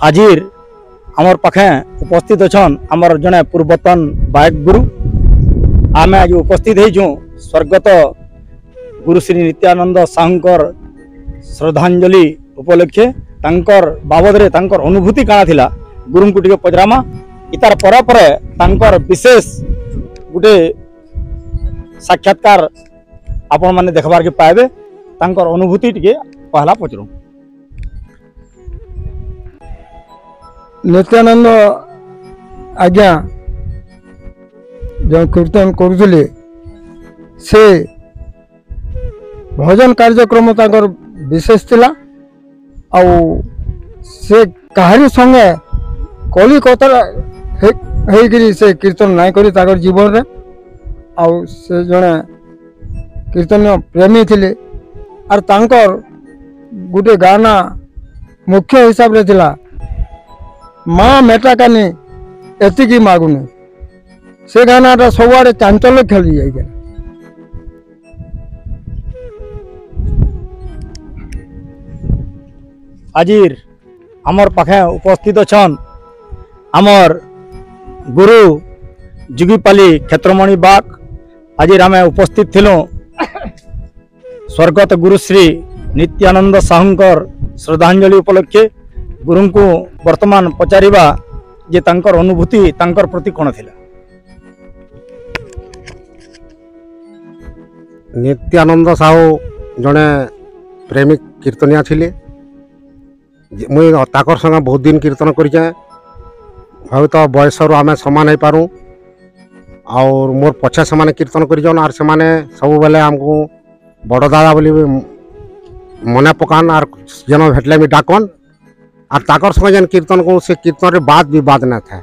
आजिर आमर पाखे उपस्थित अच्छन आमर जड़े पूर्वतन बायक गुरु आम आज उपस्थित हो स्वर्गत गुरु श्री नित्यानंद साहूकर श्रद्धांजलि उपलक्षे तांकर बाबद रे तांकर अनुभूति काना थिला गुरु को टिके पचरामा इतार पर विशेष गुटे साक्षात्कार आपण माने देखबार के पाएबे तांकर अनुभूति टिके पहला पचरू। नित्यानंद आज्ञा जो कीर्तन करुले से भजन कार्यक्रम तांकर विशेष थिला आउ से कहानी संगे कलिकता हेकरी से कीर्तन नाई करी ताकर जीवन रे आउ से जने कीर्तन प्रेमी थिले और तांकर गुटे गाना मुख्य हिसाब रे थिला माँ मेटा कानी एतिकी मागुनी से गानाटा सबुआड़े चांचल्य खेली जाए। आजिर आमर पाखे उपस्थित अच्छन आमर गुरु जुगीपाली क्षेत्रमणि बाग आजिर आम उपस्थित थिलु स्वर्गत गुरु श्री नित्यानंद साहूकर श्रद्धांजलि उपलक्षे गुरु को वर्तमान पचारिबा जे तांकर अनुभूति तांकर प्रति कौन थिला। नित्यानंद साहू जड़े प्रेमिक कीर्तनिया थिले मुई ताकर संगे बहुत दिन कीर्तन करें हूँ तो बयस आम सामान हो पारूँ और मोर पछे से कीर्तन कर आर से सब बेले आमको बड़ दादा बोली मने पकान आर जेन भेटले भी डाकन आर ताकर संगे जेन कीर्तन को से कीर्तन रे बात विवाद न था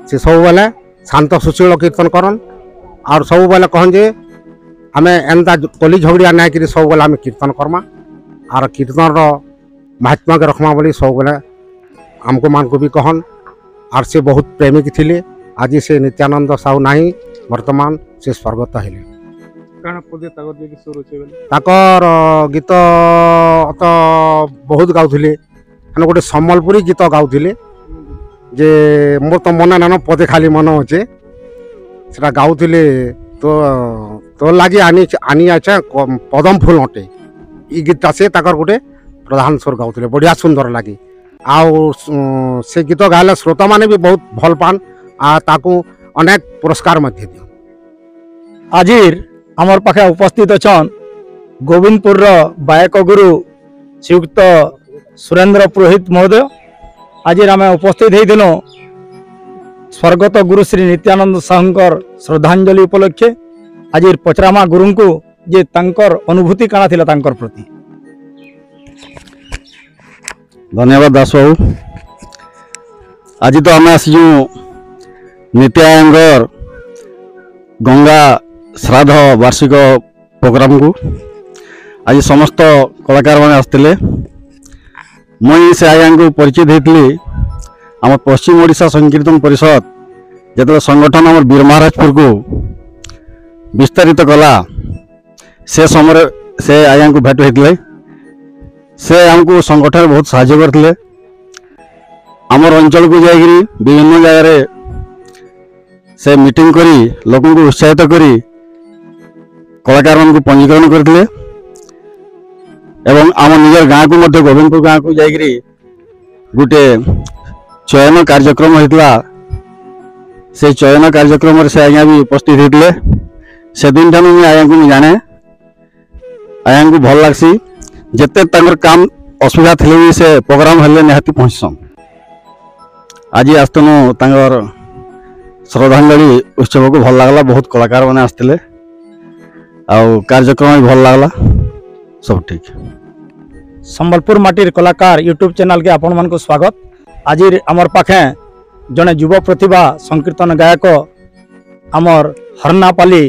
से सब बेले शांत सुशील कीर्तन करन और सब बेले कहन जे आम एंता कली झगड़िया नहीं कि सब बेले आम कीर्तन करमा आर कीर्तन महात्मा के रखमा बोली सब बेले आमको मान को भी कहन आर से बहुत प्रेमिक थिले आज से नित्यानंद साहू नहीं वर्तमान से स्वर्गत हेले ताकर गीत तो बहुत गाउथिले माने गोटे सम्बलपुरी गीत गाउथिले जे मोर तो मन नान पदे खाली मन अच्छे सेटा गाउथिले तो तो लगी आनी अच्छा पदम फूल अटे ई गीतटा से ताकर गोटे प्रधान स्वर गाउथिले बढ़िया सुंदर लगी आउ से गीत गाले श्रोता माने भी बहुत भल पान आ ताकू अनेक पुरस्कार मध्य दियो। आजिर आमर पाखे उपस्थित अच्छन गोविंदपुर बायक गुरु श्रीयुक्त सुरेंद्र पुरोहित महोदय आजिर आम उपस्थित होइथिनु स्वर्गत गुरु श्री नित्यानंद साहूकर श्रद्धांजलि उपलक्षे आजिर पचरामा गुरु को जे तांकर अनुभूति काना थिला तांकर प्रति। धन्यवाद दास बाबू। आज तो आम आसू नित्यानंद गंगा श्राद्ध वार्षिक प्रोग्राम को आज समस्त कलाकार मैंने आसते मुई से आज्ञा को परिचय देती आम पश्चिम ओडिशा संकीर्तन परिषद जो संगठन आम वीर महाराजपुर को विस्तारित कला से समय से आज्ञा को भेट होते से आमको संगठन बहुत साहाय्य करते आमर अंचल को जाकरी विभिन्न जगह से मीटिंग करी लोगों को उत्साहित करी कलाकार मान को पंजीकरण करते एवं आम निजर गाँ को मध्य गोविंदपुर गाँ को जाकरी गोटे चयन कार्यक्रम होता से चयन कार्यक्रम से आज्ञा भी उपस्थित होते से दिन ठान मुझे आज्ञा को जाने आज्ञा को भल लगसी जिते काम असुविधा थे भी से प्रोग्राम हेल्ले निहाती पहुँचसन आज आसतनु तांगर श्रद्धांजलि उत्सव को भल लगला बहुत कलाकार मैंने आसते आउ कार्यक्रम भी भल लगला सब ठीक। संबलपुर माटीर कलाकार यूट्यूब चैनल के आपण मान को स्वागत। आज आमर पाखे जड़े युवा प्रतिभा संकीर्तन गायक आमर हरनापाली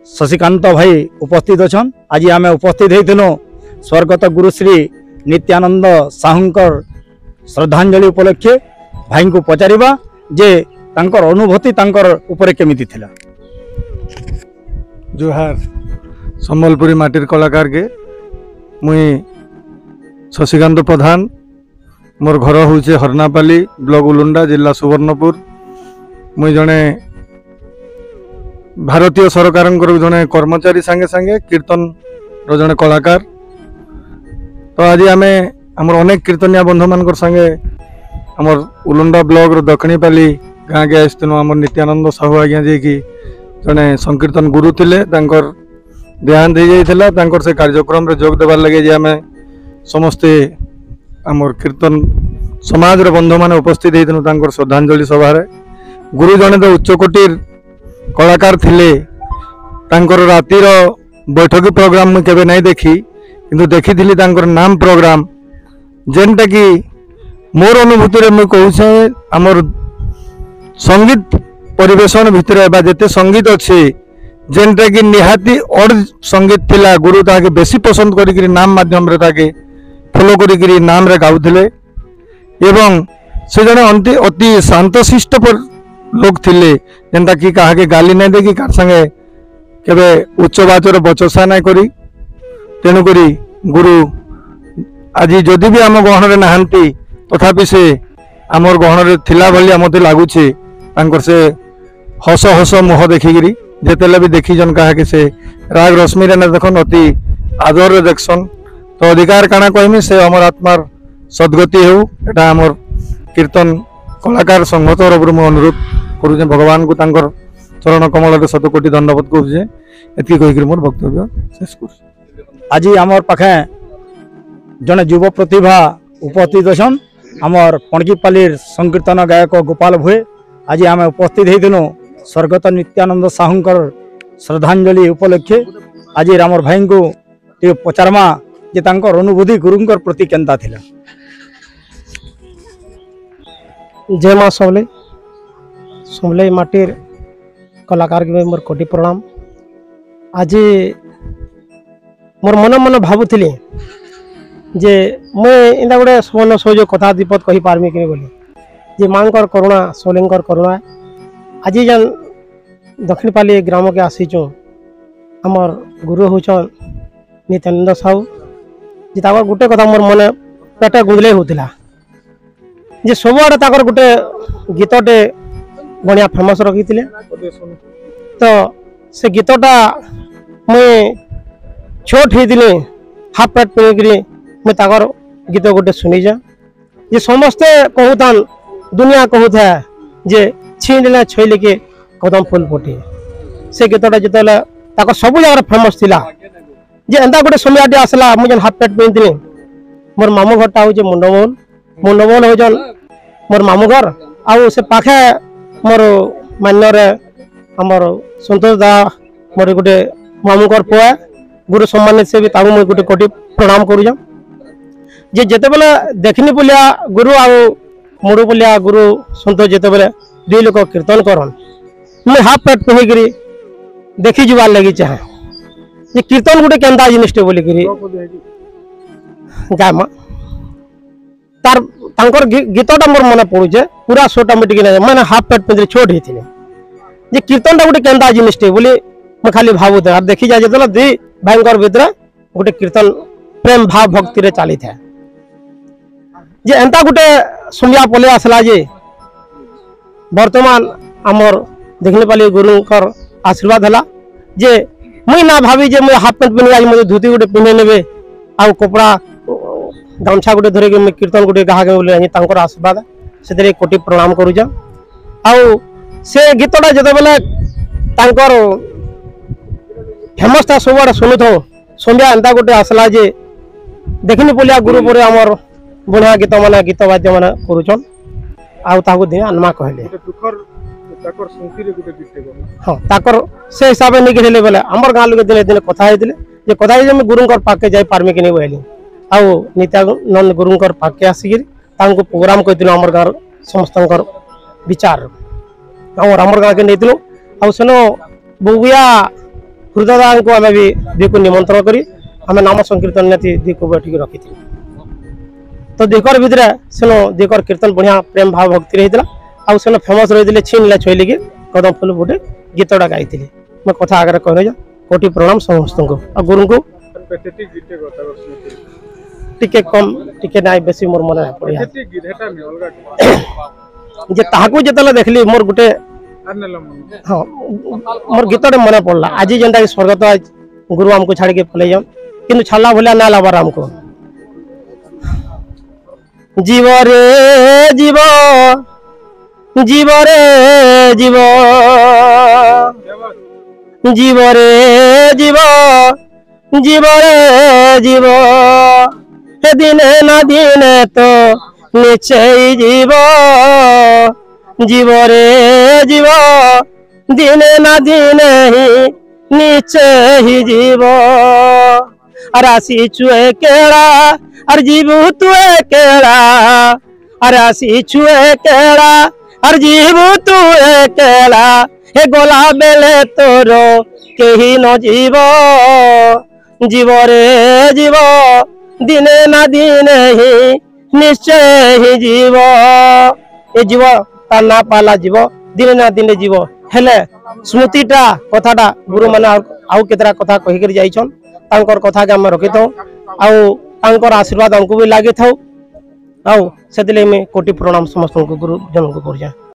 शशिकांत भाई उपस्थित अच्छन। आज आम उपस्थित होइथिनु स्वर्गत गुरु श्री नित्यानंद साहूकर श्रद्धांजलि उपलक्षे भाई को पचारिबा जे तांकर अनुभूति तांकर उपरे केमिति थिला। जोहार सम्बलपुरी माटीर कलाकार के मुई शशिकांत प्रधान मोर घर हूँ हरनापाली ब्लॉक उलुंडा जिला सुवर्णपुर। मुई जड़े भारतीय सरकार जड़े कर्मचारी संगे संगे कीर्तन जड़े कलाकार। तो आज आम आमर अनेक कीर्तनिया बंधु मान संगे आमर उलुंडा ब्लॉक दक्षिणीपाली गाँ के आसनु आम नित्यानंद साहू आज्ञा जी की जड़े संकीर्तन गुरु थे देहांत हो जाता से कार्यक्रम रे जोग देवार लगे आम समस्ते आमर कीर्तन समाज रे बंधु मान उपस्थित होता श्रद्धांजलि सभा गुरु जड़े तो उच्चकोटीर कलाकार थिले। रातिर बैठक प्रोग्राम मुझे केबे नहीं देखी किंतु देखी थी नाम प्रोग्राम जेनटा कि मोर अनुभूति मुझे कहूँ आमर संगीत परिवेशन भितर जिते संगीत अच्छे जेनटा कि निहाती अड संगीत थिला गुरु ताके बेसी पसंद करी नाम माध्यम रे ताके फॉलो करी नाम रे गाउथिले एवं से जने अति शांतशिष्ट लोग थिले जेनटा कि कहा के गाली नहीं देकी कार संगे केबे उच्च बाचर बचसा नहीं करी। तेणु करी गुरु आज जदि भी आम गहन रे नहांती तथापि से आमर गहन रे थिला भलिया मते लागुछे से हस हस मुह देखिकी जितेले भी देखी जन कहा कि से राग रश्मि रे देखन अति आदर रे देखसन। तो अधिकार काना कहमी से अमर आत्मार सद्गति हो एटा आमर कीर्तन कलाकार संघ तरफ मुझे अनुरोध करुचे भगवान को तांकर चरण कमल शतकोटी दंडवत करुचे एति कहिकर मोर वक्तव्य शेष कर। आज आमर पाखे जड़े युव प्रतिभा उपस्थित अछन आमर पणकीपाली संकीर्तन गायक गोपाल भुए। आज आम उपस्थित होइथिनु स्वर्गत नित्यानंद साहूंकर श्रद्धांजलि उपलक्षे। आज आमर भाई को टे पचारमा जे तांकर अनुभूति गुरुंकर प्रति केंता थिला। जय माँ समले समले माटीर कलाकार के मोर कोटि प्रणाम। आज मोर मन मन भावुली जे मुझे इंदा गोटे सुवर्ण सहयोग कथा दीपत कही पार्मी कि बोली जे मांकर करुणा सोलेंकर करुणा। आज जन दक्षिणपाली ग्राम के आसीचु आमर गुरु होचन नित्यानंद साहू जे ताकर गोटे कथा मोर मन पेटे गुंदले होतिला जे सबुआड़े ताकर गोटे गीतटे बढ़िया फेमस रखी तो से गीतटा मुई छोट होती हाफ पैंट पिंधिकी मुझे ताकर गीत गोटे शुणीचे जे समस्ते कहूतान दुनिया कहूथा जे छीन छैल के कदम फुल फुटे से गीतटा जो सब जगह फेमस थिला जे एंता गोटे समय आसला मुझे हाफ पैंट पिंधि मोर मामू घरटा हूँ मुंडमोल मुंडमोल होजन मोर मामू घर आउ से पाखे मोर मान्यर आमर संतोष दा मोर गोटे मामू घर पुआ गुरु सम्मानित से भी मुझे गोटे कोटि प्रणाम करूँ जे जिते बेले देखनी बोलिया गुरु आउ मुड़ू बोलिया गुरु संतोष जिते बेले दुई लोक कीर्तन करन मुझे हाफ पैंट पिंधिकी देखी जीवार लगी चाहे जे कीर्तन गोटे केंता जिनिसटे बोलिकी गामा तार तांकर गीतटा मोर मन पड़ुचे पूरा ऑटोमेटिक मैंने हाफ पैंट पिंधि छोट होते जे कीर्तनटा गोटे केंता जिनिसटे बोली मैं खाली भावुते और देखी जाए जो दुई भाई भितर गोटे कीर्तन प्रेम भाव भक्ति रे चली था जे एंता गोटे सुमिया पले आसला जे वर्तमान आमर देखनेपाली गुरुंकर आशीर्वाद है जे मुई ना भावी जे मुझे हाफ पैंट पिंधि आज मुझे धोती गोटे पिंधे ने आउ कपड़ा गामछा गोटे धरिक कीर्तन गोटे गाह बोले आशीर्वाद से कोटि प्रणाम करुच। आउ से गीतटा जो बेले फेमस था सब आड़े शुणु संध्या एंता गोटे आसला जे देखनी बोलिया गुरु पर आमर बढ़िया गीत माने गीत वाद्य माने करुचन आउ दिन आनमा कहले हाँ ताकर से हिसाब नहीं कहले बोले आमर गाँ लोग दिन दिन कथा जे कथा मैं गुरुंकर पाके जाई पार्मी कि नहीं बोली आउ नित्यानंद गुरुंकर पाके आसिक प्रोग्राम कहती आमर गाँव समस्त विचार आमर गाँव के नहीं आउ सेनो बुआ हृदयदा को आम भी दी को निमंत्रण करी आम नाम संकीर्तन नीति दी को बैठक रखी तो दिकर भितर सेनो दिकर कीर्तन बढ़िया प्रेम भाव भक्ति रही आउ सेनो फेमस रही छीन छैल के कदम फुल फुटे गीतटा गाई मैं कथा आगे कह कोटि प्रणाम समस्त को गुरु को टिके कम टिके नाइ बेसी मोर मन पड़िया जे ताहाकू जेतले देखली मोर गुटे हाँ मोर गीतटे मन पड़ला आज जेनटा कि स्वर्गत गुरु हमको छाड़ के पले जाम किंतु छाला भलिया ना लाबार हमको जीव रे जीव जीव रे जीव जीव रे जीव जीव रे जीव हे दिने ना दिने तो निश्चय जीव जीव रे जीव दिने ना दिने ही निश्चय ही जीव अरासी चुए केड़ा और जीवू तुए केड़ा अरासी चुए केड़ा और जीवू तुए केड़ा हे गोला बेले तोरो केही न जीव जीव रे जीव दिने ना दिने ही निश्चय ही जीव ए जीव ता ना पाला जीव दिने ना दिने जीव हेले स्मृतिटा कथाटा गुरु माने आउ केतरा कथा कहि कर जाइछन तांकर कथा के हम रखि थौ आउ तांकर आशीर्वाद हमको भी लागि थौ आउ सेतिले में कोटि प्रणाम समस्त को गुरु जन को कर जा।